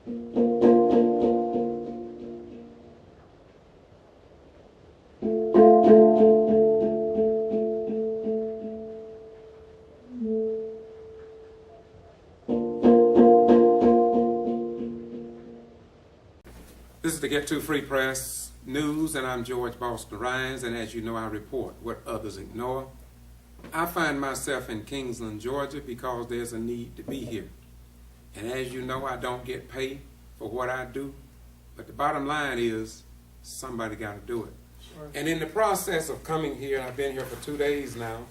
This is the Get To Free Press News, and I'm George Boston Rhines, and as you know, I report what others ignore. I find myself in Kingsland, Georgia, because there's a need to be here. And as you know, I don't get paid for what I do, but the bottom line is somebody got to do it. Sure. And in the process of coming here, I've been here for 2 days now,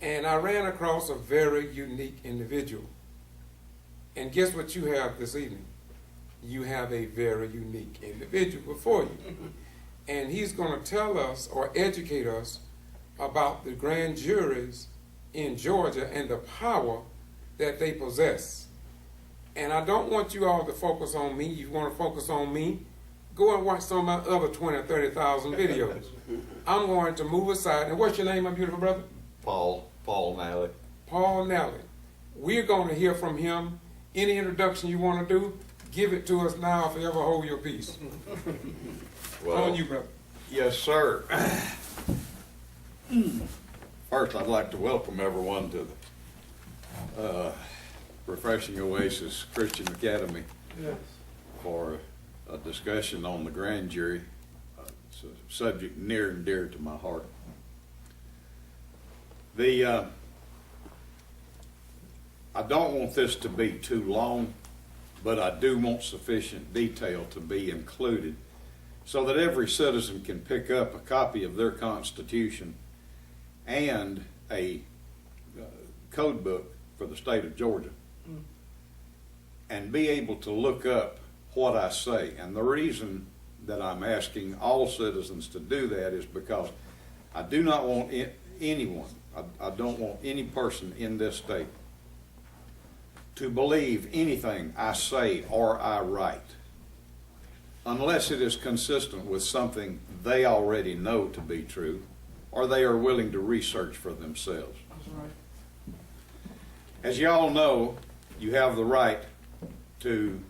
and I ran across a very unique individual. And guess what you have this evening? You have a very unique individual before you. And he's going to tell us or educate us about the grand juries in Georgia and the power that they possess. And I don't want you all to focus on me. You want to focus on me? Go and watch some of my other 20 or 30,000 videos. I'm going to move aside. And what's your name, my beautiful brother? Paul Nally. Paul Nally. We're going to hear from him. Any introduction you want to do, give it to us now if you ever hold your peace. Well, on you, brother. Yes, sir. First, I'd like to welcome everyone to the Refreshing Oasis Christian Academy for a discussion on the grand jury. It's a subject near and dear to my heart. I don't want this to be too long, but I do want sufficient detail to be included so that every citizen can pick up a copy of their Constitution and a code book for the state of Georgia and be able to look up what I say. And the reason that I'm asking all citizens to do that is because I do not want anyone, I don't want any person in this state to believe anything I say or I write unless it is consistent with something they already know to be true or they are willing to research for themselves. That's right. As you all know, you have the right to,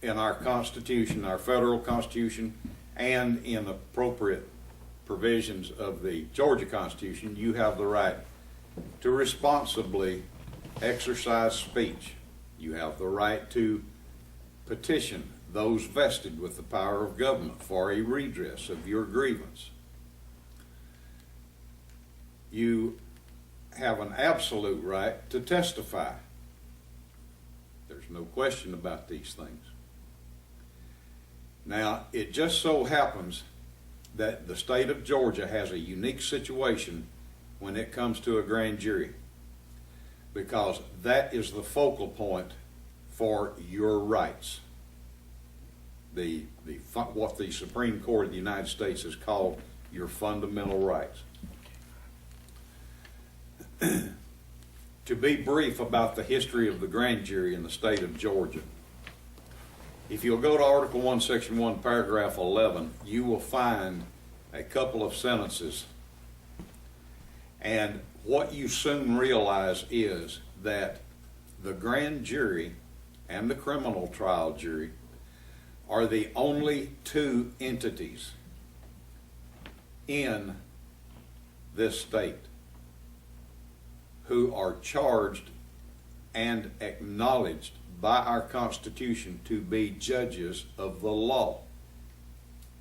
in our Constitution, our federal Constitution, and in appropriate provisions of the Georgia Constitution, you have the right to responsibly exercise speech. You have the right to petition those vested with the power of government for a redress of your grievance. You have an absolute right to testify. There's no question about these things. Now, it just so happens that the state of Georgia has a unique situation when it comes to a grand jury, because that is the focal point for your rights. What the Supreme Court of the United States has called your fundamental rights. To be brief about the history of the grand jury in the state of Georgia, if you'll go to Article 1, Section 1, Paragraph 11, you will find a couple of sentences. And what you soon realize is that the grand jury and the criminal trial jury are the only two entities in this state who are charged and acknowledged by our Constitution to be judges of the law.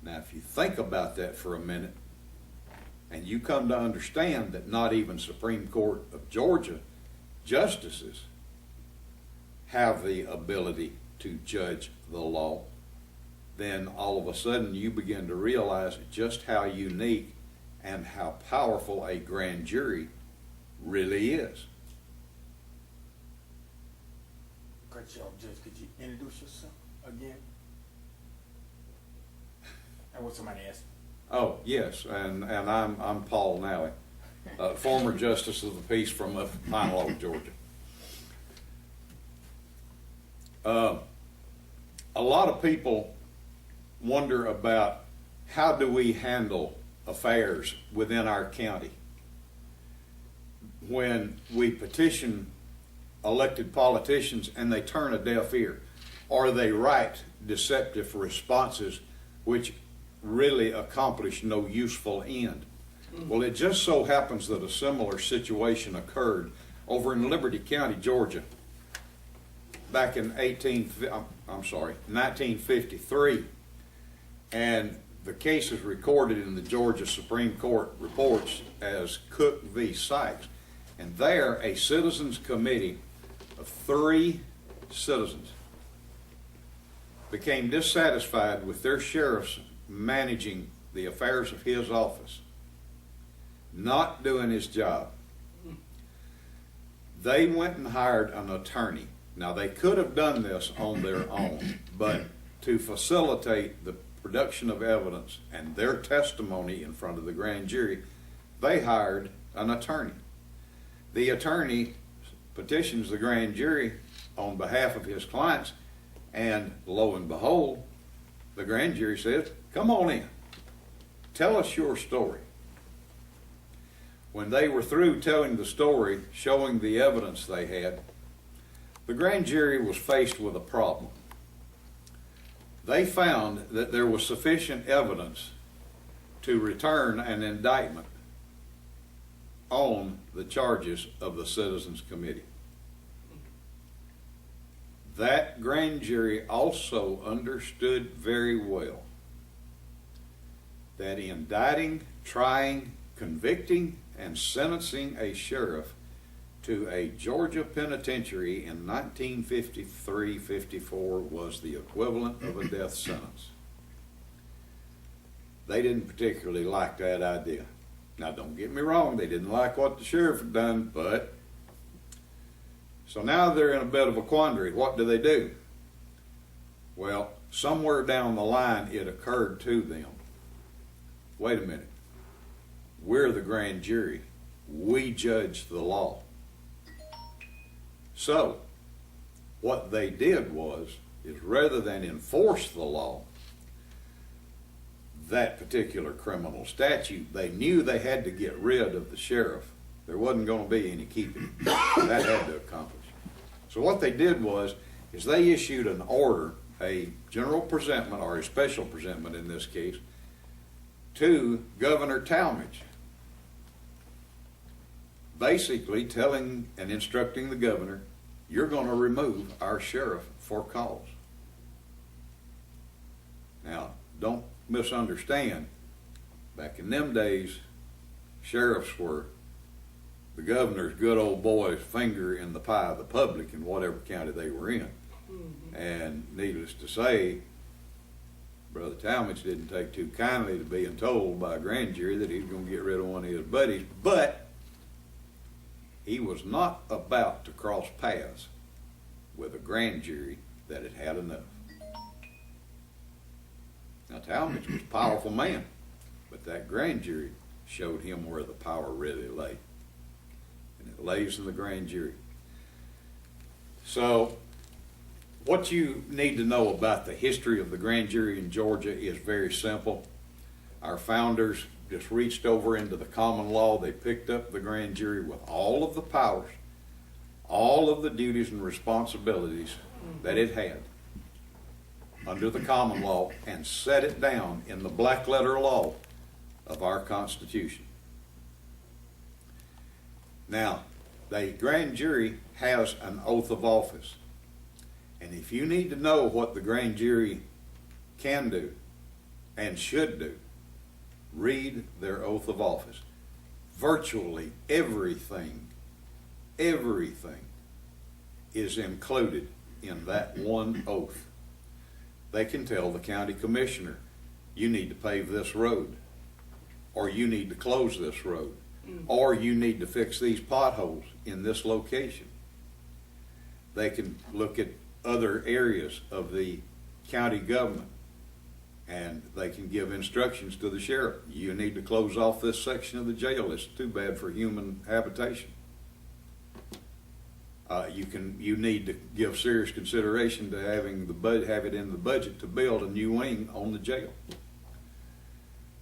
Now, if you think about that for a minute, and you come to understand that not even Supreme Court of Georgia justices have the ability to judge the law, then all of a sudden you begin to realize just how unique and how powerful a grand jury really is. Great job, Judge. Could you introduce yourself again? And what somebody asked. Oh, yes, and I'm Paul Nally, former Justice of the Peace from Pine Log, Georgia. A lot of people wonder about how do we handle affairs within our county when we petition elected politicians and they turn a deaf ear, or they write deceptive responses which really accomplish no useful end. Well, it just so happens that a similar situation occurred over in Liberty County, Georgia, back in 1953. And the case is recorded in the Georgia Supreme Court reports as Cook v. Sykes. And there, a citizens committee of 3 citizens became dissatisfied with their sheriff's managing the affairs of his office, not doing his job. They went and hired an attorney. Now, they could have done this on their own, but to facilitate the production of evidence and their testimony in front of the grand jury, they hired an attorney. The attorney petitions the grand jury on behalf of his clients, and lo and behold, the grand jury says, "Come on in. Tell us your story." When they were through telling the story, showing the evidence they had, the grand jury was faced with a problem. They found that there was sufficient evidence to return an indictment on the charges of the Citizens Committee. That grand jury also understood very well that indicting, trying, convicting, and sentencing a sheriff to a Georgia penitentiary in 1953-54 was the equivalent of a death sentence. They didn't particularly like that idea. Now, don't get me wrong, they didn't like what the sheriff had done, but so now they're in a bit of a quandary. What do? Well, somewhere down the line it occurred to them, wait a minute, we're the grand jury. We judge the law. So, what they did is rather than enforce the law, that particular criminal statute, they knew they had to get rid of the sheriff. There wasn't going to be any keeping. That had to accomplish. So what they did is they issued an order, a general presentment, or a special presentment in this case, to Governor Talmadge, basically telling and instructing the governor, you're going to remove our sheriff for cause. Now, don't misunderstand. Back in them days, sheriffs were the governor's good old boy's finger in the pie of the public in whatever county they were in. And needless to say, Brother Talmadge didn't take too kindly to being told by a grand jury that he was going to get rid of one of his buddies, but he was not about to cross paths with a grand jury that had had enough. Now, Talmadge was a powerful man, but that grand jury showed him where the power really lay. And it lays in the grand jury. So, what you need to know about the history of the grand jury in Georgia is very simple. Our founders just reached over into the common law. They picked up the grand jury with all of the powers, all of the duties and responsibilities that it had under the common law, and set it down in the black letter law of our Constitution. Now, the grand jury has an oath of office. And if you need to know what the grand jury can do and should do, read their oath of office. Virtually everything is included in that one oath. They can tell the county commissioner, you need to pave this road, or you need to close this road, or you need to fix these potholes in this location. They can look at other areas of the county government, and they can give instructions to the sheriff. You need to close off this section of the jail. It's too bad for human habitation. You need to give serious consideration to having have it in the budget to build a new wing on the jail.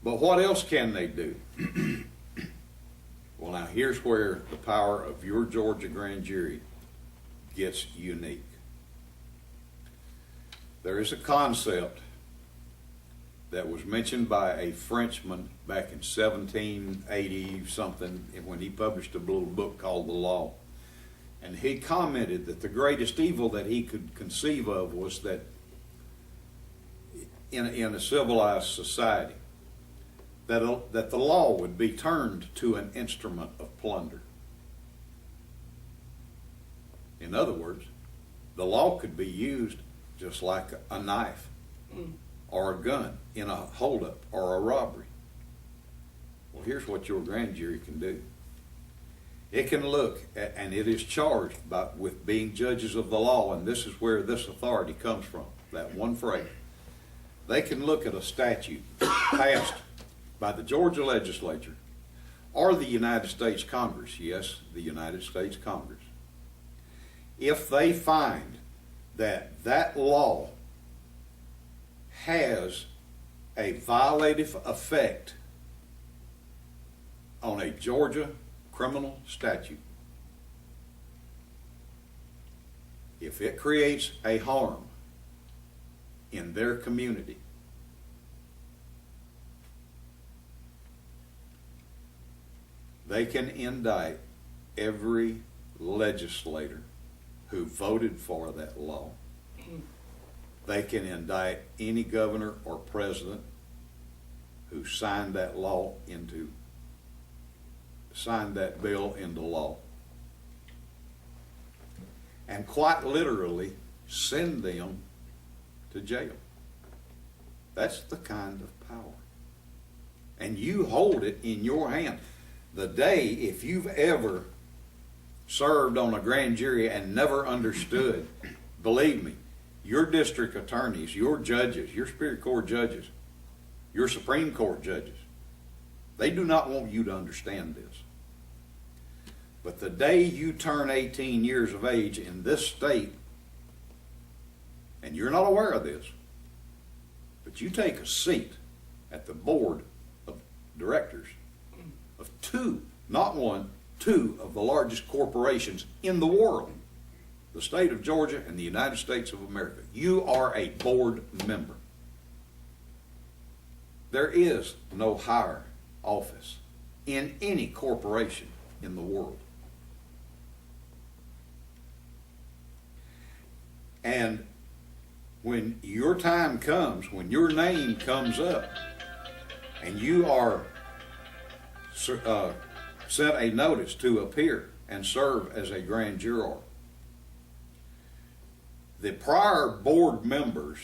But what else can they do? Well, now here's where the power of your Georgia grand jury gets unique. There is a concept that was mentioned by a Frenchman back in 1780 something when he published a little book called The Law. And he commented that the greatest evil that he could conceive of was that in a civilized society, that the law would be turned to an instrument of plunder. In other words, the law could be used just like a knife or a gun in a holdup or a robbery. Well, here's what your grand jury can do. It can look at, and it is charged with being judges of the law, and this is where this authority comes from, that one phrase. They can look at a statute passed by the Georgia legislature or the United States Congress, yes, the United States Congress. If they find that that law has a violative effect on a Georgia criminal statute, if it creates a harm in their community, they can indict every legislator who voted for that law. They can indict any governor or president who signed that bill into law, and quite literally send them to jail. That's the kind of power. And you hold it in your hand. The day, if you've ever served on a grand jury and never understood, believe me, your district attorneys, your judges, your Superior Court judges, your Supreme Court judges, they do not want you to understand this. But the day you turn 18 years of age in this state, and you're not aware of this, but you take a seat at the board of directors of two, not one, two of the largest corporations in the world, the state of Georgia and the United States of America. You are a board member. There is no higher office in any corporation in the world. And when your time comes, when your name comes up, and you are sent a notice to appear and serve as a grand juror, the prior board members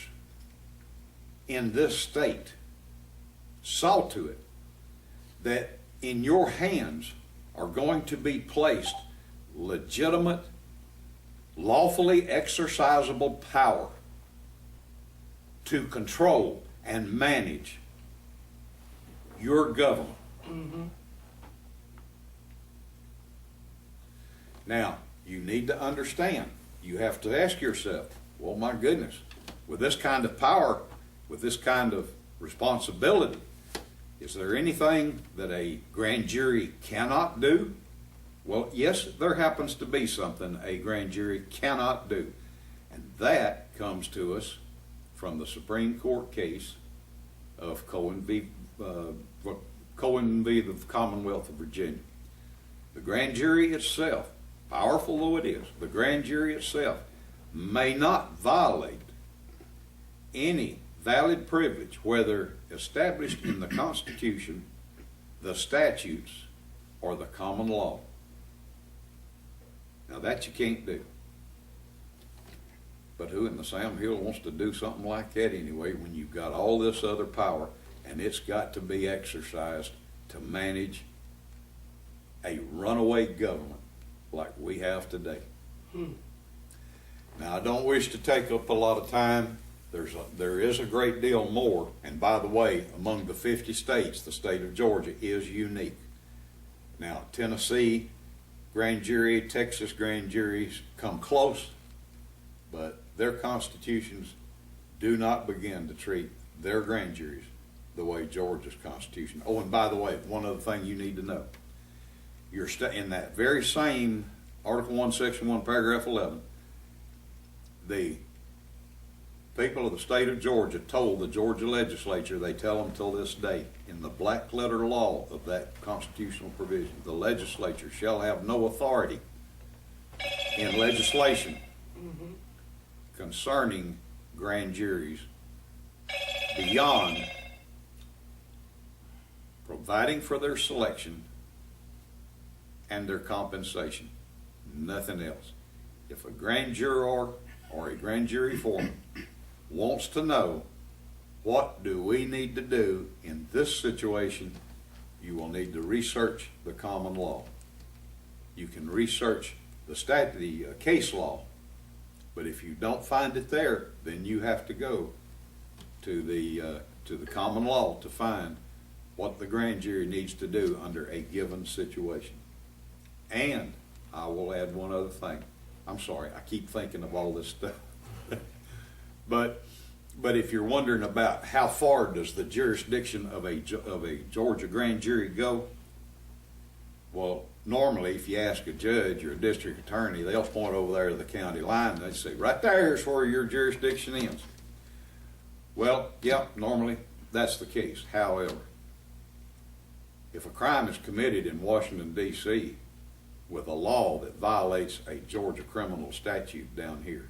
in this state saw to it that in your hands are going to be placed legitimate, lawfully exercisable power to control and manage your government. Mm-hmm. Now, you need to understand, you have to ask yourself, well, my goodness, with this kind of power, with this kind of responsibility, is there anything that a grand jury cannot do? Well, yes, there happens to be something a grand jury cannot do. And that comes to us from the Supreme Court case of Cohen v. the Commonwealth of Virginia. The grand jury itself, powerful though it is, the grand jury itself may not violate any valid privilege, whether established in the Constitution, the statutes, or the common law. Now that you can't do. But who in the Sam Hill wants to do something like that anyway when you've got all this other power and it's got to be exercised to manage a runaway government like we have today? Now I don't wish to take up a lot of time. There is a great deal more, and by the way, among the 50 states, the state of Georgia is unique. Now Tennessee grand jury, Texas grand juries come close, but their constitutions do not begin to treat their grand juries the way Georgia's constitution. Oh, and by the way, one other thing you need to know. You're in that very same Article 1, Section 1, Paragraph 11, The people of the state of Georgia told the Georgia legislature, they tell them till this day, in the black letter law of that constitutional provision, the legislature shall have no authority in legislation concerning grand juries beyond providing for their selection and their compensation. Nothing else. If a grand juror or a grand jury foreman wants to know what do we need to do in this situation, you will need to research the common law. You can research the case law, but if you don't find it there, then you have to go to the common law to find what the grand jury needs to do under a given situation. And I will add one other thing. I'm sorry, I keep thinking of all this stuff. But if you're wondering about how far does the jurisdiction of a Georgia grand jury go, well, normally if you ask a judge or a district attorney, they'll point over there to the county line and they say, right there's where your jurisdiction ends. Well, yeah, normally that's the case. However, if a crime is committed in Washington, D.C., with a law that violates a Georgia criminal statute down here,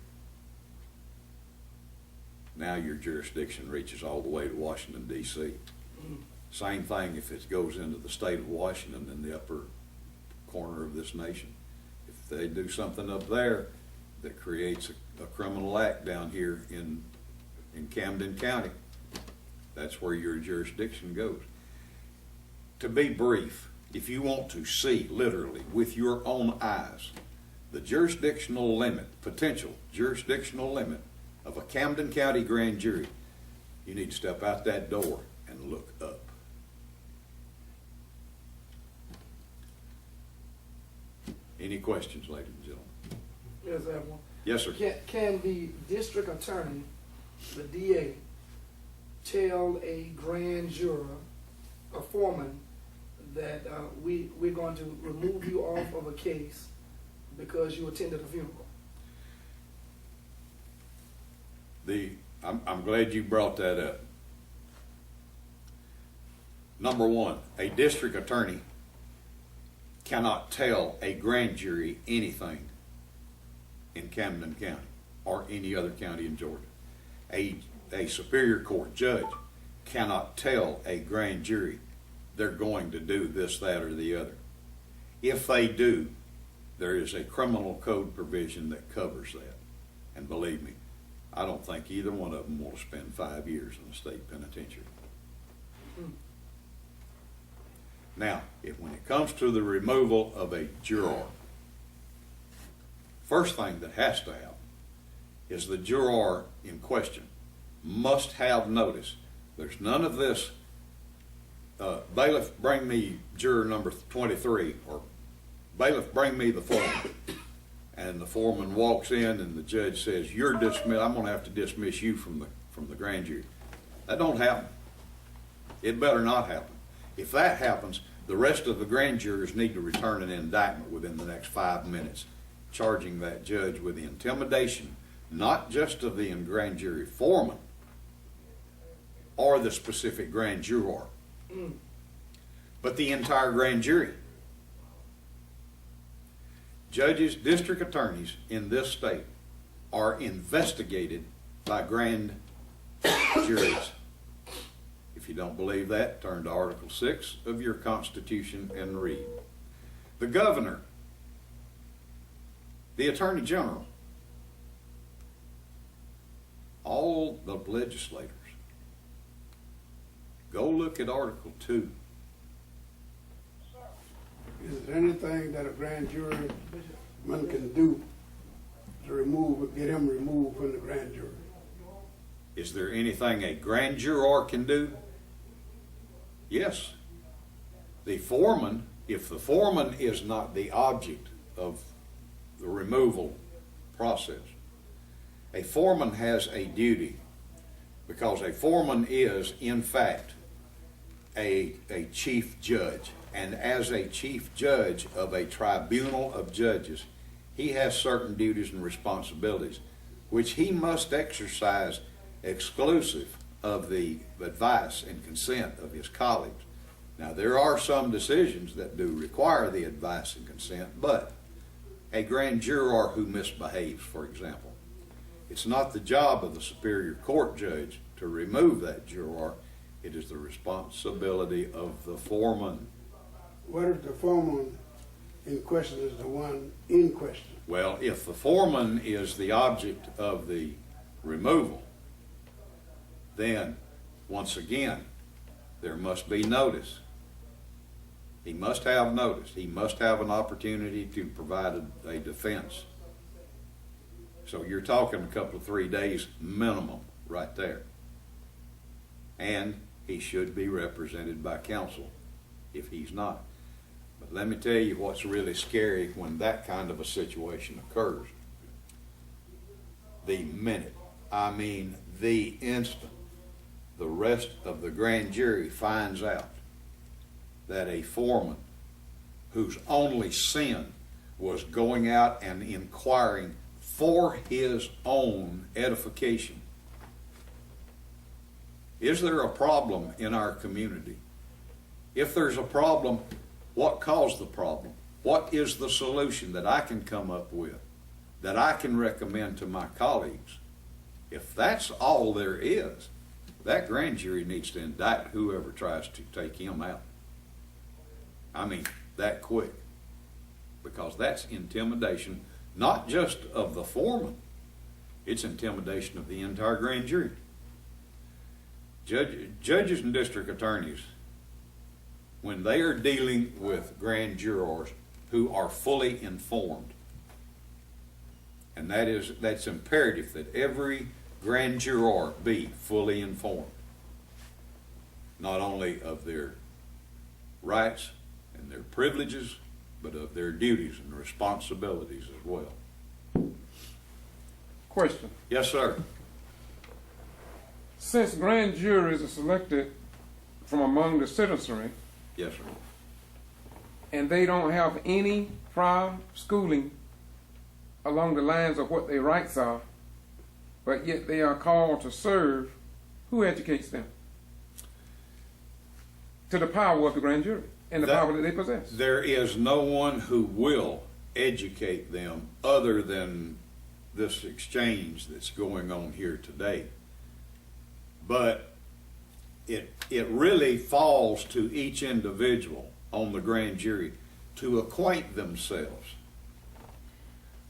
now your jurisdiction reaches all the way to Washington, D.C. Same thing if it goes into the state of Washington in the upper corner of this nation. If they do something up there that creates a criminal act down here in Camden County, that's where your jurisdiction goes. To be brief, if you want to see literally with your own eyes the jurisdictional limit, potential jurisdictional limit of a Camden County grand jury, you need to step out that door and look up. Any questions, ladies and gentlemen? Yes, I have one. Yes, sir. Can the district attorney, the DA, tell a grand juror, a foreman, that we're going to remove you off of a case because you attended a funeral? I'm glad you brought that up. Number one, a district attorney cannot tell a grand jury anything in Camden County or any other county in Georgia. A superior court judge cannot tell a grand jury they're going to do this, that, or the other. If they do, there is a criminal code provision that covers that. And believe me, I don't think either one of them want to spend 5 years in the state penitentiary. Now, when it comes to the removal of a juror, first thing that has to happen is the juror in question must have notice. There's none of this, bailiff, bring me juror number 23, or bailiff, bring me the foreman. And the foreman walks in and the judge says, you're dismissed, I'm going to have to dismiss you from the grand jury. That don't happen. It better not happen. If that happens, the rest of the grand jurors need to return an indictment within the next 5 minutes, charging that judge with the intimidation, not just of the grand jury foreman or the specific grand juror, but the entire grand jury. Judges, district attorneys in this state are investigated by grand juries. If you don't believe that, turn to Article 6 of your Constitution and read. The governor, the attorney general, all the legislators. Go look at Article 2. Is there anything that a grand juryman can do to get him removed from the grand jury? Is there anything a grand juror can do? Yes. The foreman, if the foreman is not the object of the removal process, a foreman has a duty, because a foreman is, in fact, a chief judge. And as a chief judge of a tribunal of judges, he has certain duties and responsibilities. which he must exercise exclusive of the advice and consent of his colleagues. Now, there are some decisions that do require the advice and consent, but a grand juror who misbehaves, for example, it's not the job of the superior court judge to remove that juror. It is the responsibility of the foreman. What if the foreman in question is the one in question? Well, if the foreman is the object of the removal, then, once again, there must be notice. He must have notice. He must have an opportunity to provide a defense. So you're talking a couple of 3 days minimum right there. And he should be represented by counsel if he's not. But let me tell you what's really scary when that kind of a situation occurs. The minute, I mean the instant, the rest of the grand jury finds out that a foreman whose only sin was going out and inquiring for his own edification. Is there a problem in our community? If there's a problem, what caused the problem? What is the solution that I can come up with, that I can recommend to my colleagues? If that's all there is, that grand jury needs to indict whoever tries to take him out. I mean, that quick. Because that's intimidation, not just of the foreman, it's intimidation of the entire grand jury. Judges and district attorneys, when they are dealing with grand jurors who are fully informed, and that's imperative that every grand juror be fully informed, not only of their rights and their privileges, but of their duties and responsibilities as well. Question. Yes, sir. Since grand juries are selected from among the citizenry, Yes, sir. and they don't have any prior schooling along the lines of what their rights are, but yet they are called to serve, who educates them to the power of the grand jury and the power that they possess? There is no one who will educate them other than this exchange that's going on here today. But it really falls to each individual on the grand jury to acquaint themselves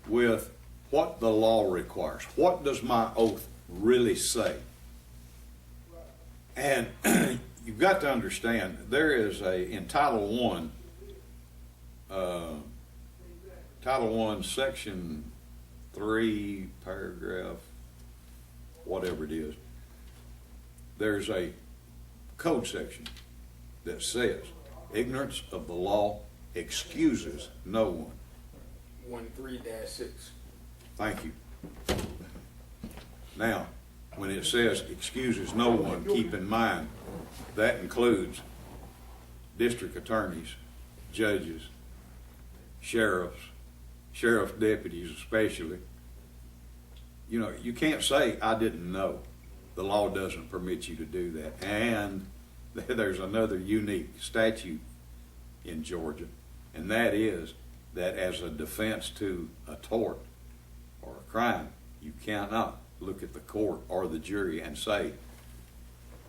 with what the law requires. What does my oath really say? And you've got to understand, there is in Title I, Section 3, paragraph, whatever it is, there's a code section that says, ignorance of the law excuses no one. 13-6. Thank you. Now, when it says excuses no one, keep in mind that includes district attorneys, judges, sheriffs deputies especially. You know, you can't say, I didn't know. The law doesn't permit you to do that. And there's another unique statute in Georgia, and that is that as a defense to a tort or a crime, you cannot look at the court or the jury and say,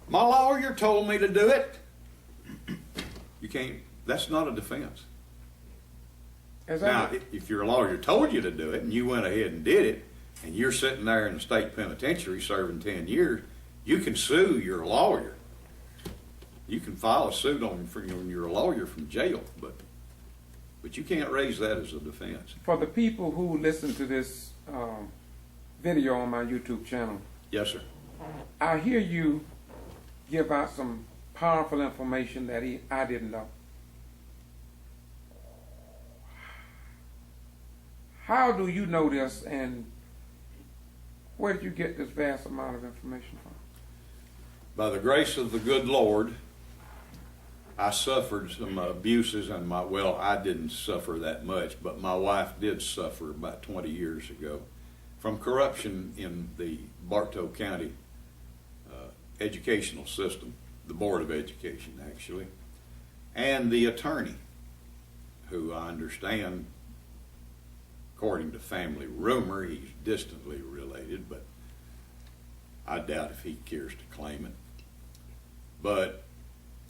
my lawyer told me to do it. You can't, that's not a defense. Now, if your lawyer told you to do it and you went ahead and did it, and you're sitting there in the state penitentiary serving 10 years, you can sue your lawyer. You can file a suit on your lawyer from jail, but you can't raise that as a defense. For the people who listen to this video on my YouTube channel, Yes, sir. I hear you give out some powerful information that I didn't know. How do you know this, and where did you get this vast amount of information from? By the grace of the good Lord, I suffered some abuses, and I didn't suffer that much, but my wife did suffer about 20 years ago from corruption in the Bartow County educational system, the Board of Education actually, and the attorney, who I understand, according to family rumor, he's distantly related, but I doubt if he cares to claim it. But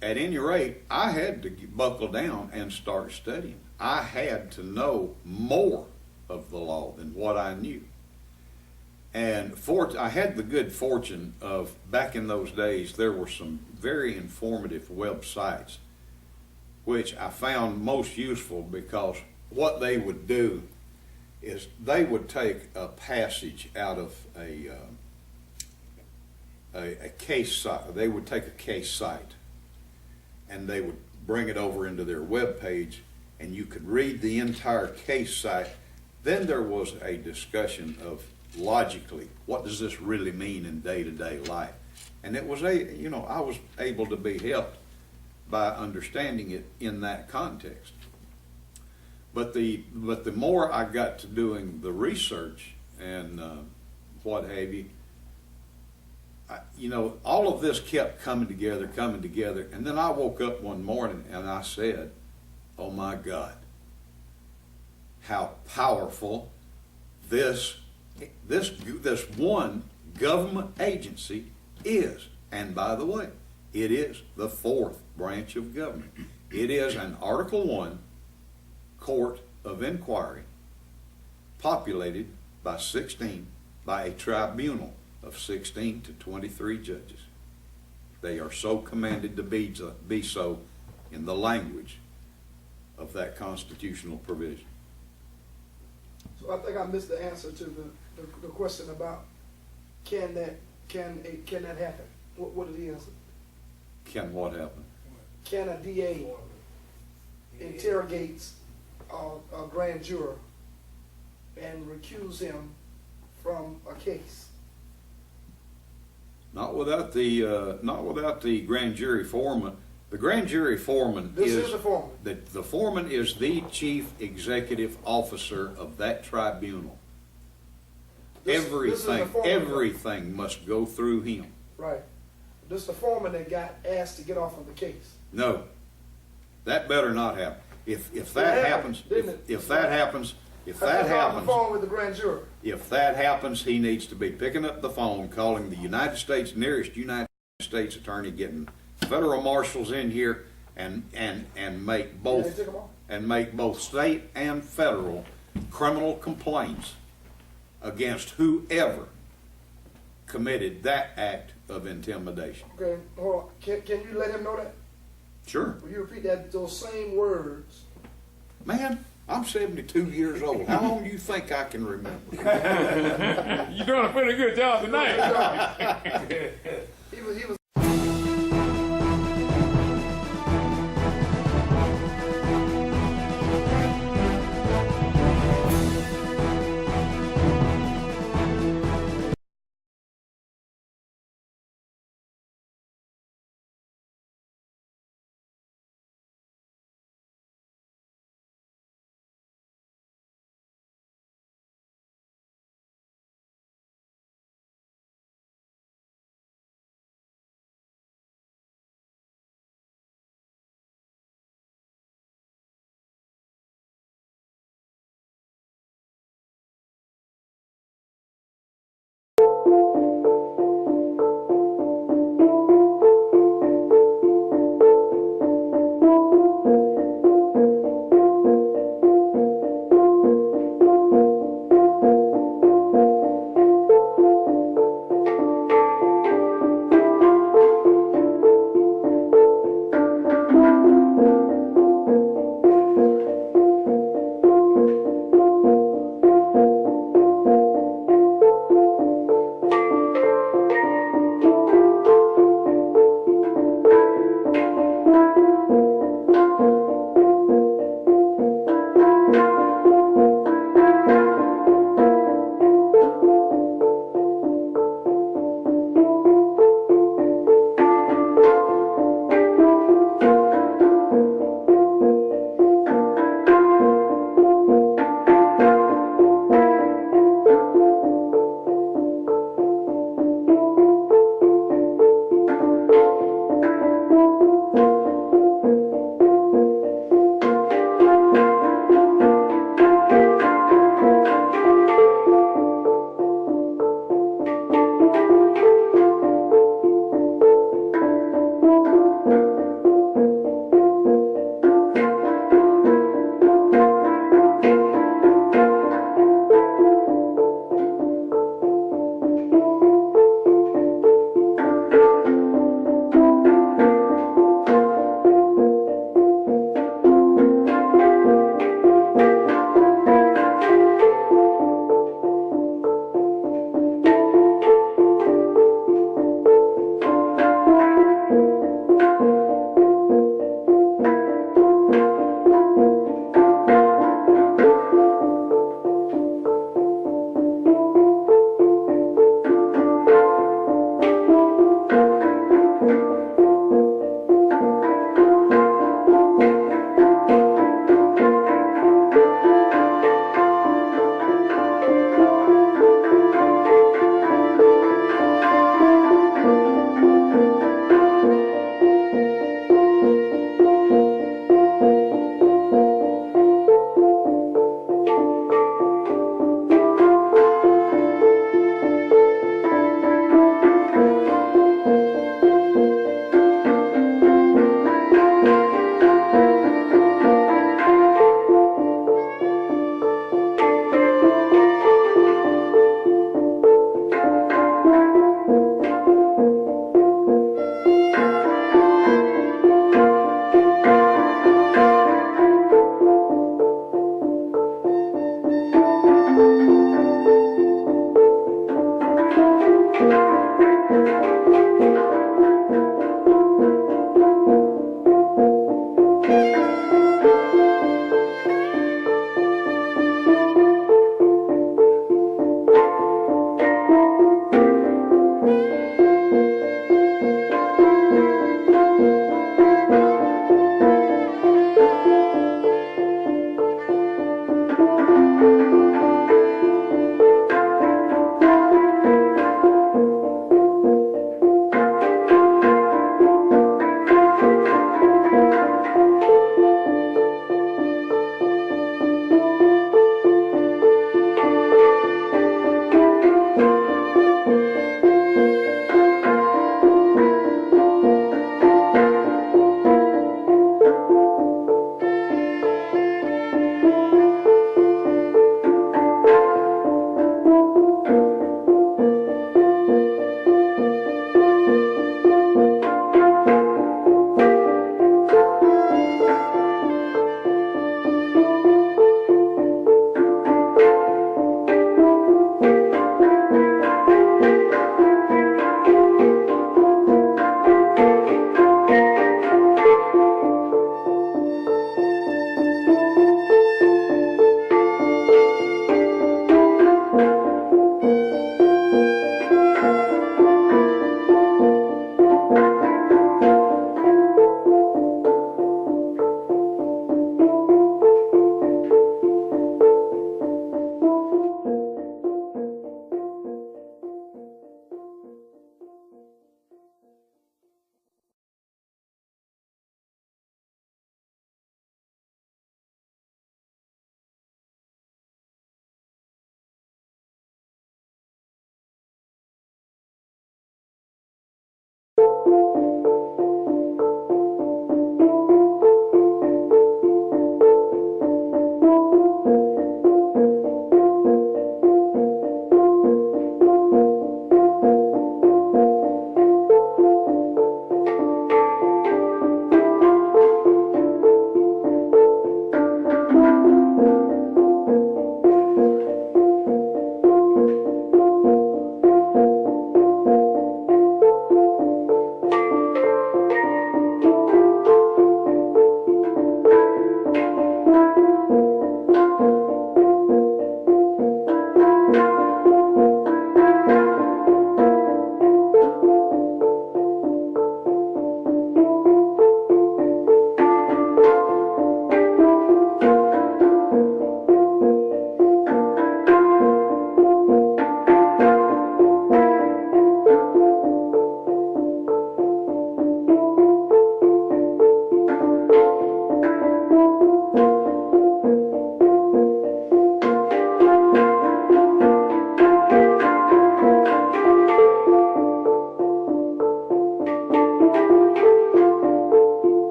at any rate, I had to buckle down and start studying. I had to know more of the law than what I knew. And I had the good fortune of, back in those days, there were some very informative websites, which I found most useful, because what they would do is they would take a passage out of a case site. They would take a case site and they would bring it over into their web page, and you could read the entire case site. Then there was a discussion of, logically, what does this really mean in day-to-day life? And it was I was able to be helped by understanding it in that context. But the more I got to doing the research and what have you, all of this kept coming together, and then I woke up one morning and I said, "Oh my God, how powerful this one government agency is." And by the way, it is the fourth branch of government. It is an Article I court of inquiry, populated by a tribunal of 16 to 23 judges. They are so commanded to be so in the language of that constitutional provision. So I think I missed the answer to the question about can that happen? What did he answer? Can what happen? Can a DA interrogates a grand juror and recuse him from a case? Not without the grand jury foreman. The grand jury foreman is the foreman. The foreman is the chief executive officer of that tribunal. Everything must go through him. Right. This is the foreman that got asked to get off of the case. No, that better not happen. If that happens, if that happens, if that happens, with the grand juror. If that happens, he needs to be picking up the phone, calling the nearest United States attorney, getting federal marshals in here, and make both state and federal criminal complaints against whoever committed that act of intimidation. Okay, hold on. Can you let him know that? Sure. Will you repeat those same words? Man, I'm 72 years old. How long do you think I can remember? You're doing a pretty good job tonight. He was